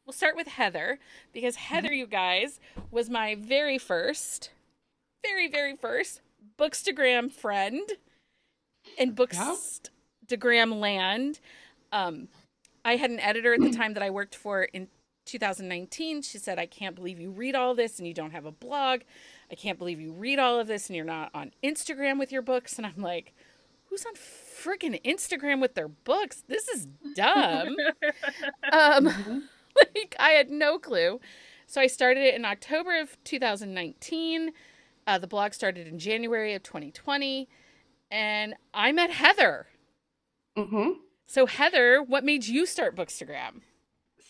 we'll start with Heather, because Heather, you guys, was my very first Bookstagram friend in Yep. Bookstagram land. Um, I had an editor at the time that I worked for in 2019. She said, I can't believe you read all this and you don't have a blog. I can't believe you read all of this and you're not on Instagram with your books. And I'm like, who's on freaking Instagram with their books? This is dumb. Um, hmm like, I had no clue. So I started it in October of 2019. The blog started in January of 2020. And I met Heather. hmm So, Heather, what made you start Bookstagram?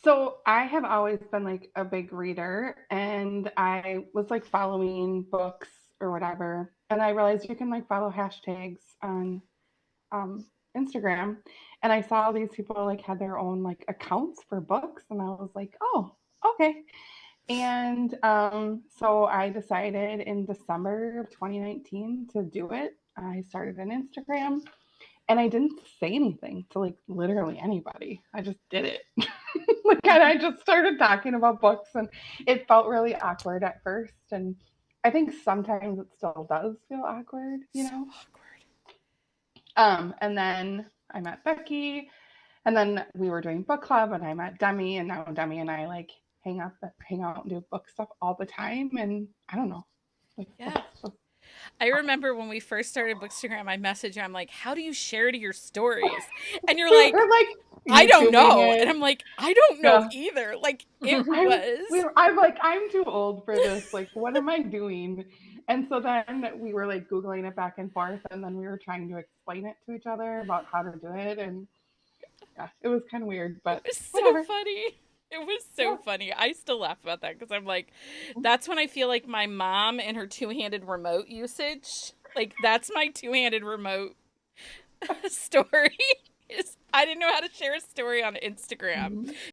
So I have always been like a big reader, and I was like following books or whatever, and I realized you can like follow hashtags on um, Instagram, and I saw these people like had their own like accounts for books, and I was like, oh, okay. And so I decided in December of 2019 to do it. I started an Instagram, and I didn't say anything to like literally anybody. I just did it. Like, and I just started talking about books, and it felt really awkward at first. And I think sometimes it still does feel awkward, you So know? awkward. And then I met Becky, and then we were doing book club, and I met Demi, and now Demi and I like hang out and do book stuff all the time. And I don't know, like Yeah. what's I remember when we first started Bookstagram, I messaged you. I'm like, how do you share to your stories? And you're we like, were like I don't YouTubing know. And it. I'm like, I don't know Yeah. either. Like, it was. I'm like, I'm too old for this. Like, what am I doing? And so then we were like Googling it back and forth, and then we were trying to explain it to each other about how to do it. And yeah, it was kind of weird, It but was so whatever. funny. It was so Yeah. funny. I still laugh about that because I'm like, that's when I feel like my mom and her two-handed remote usage. Like, that's my two-handed remote story. Is I didn't know how to share a story on Instagram. Mhm.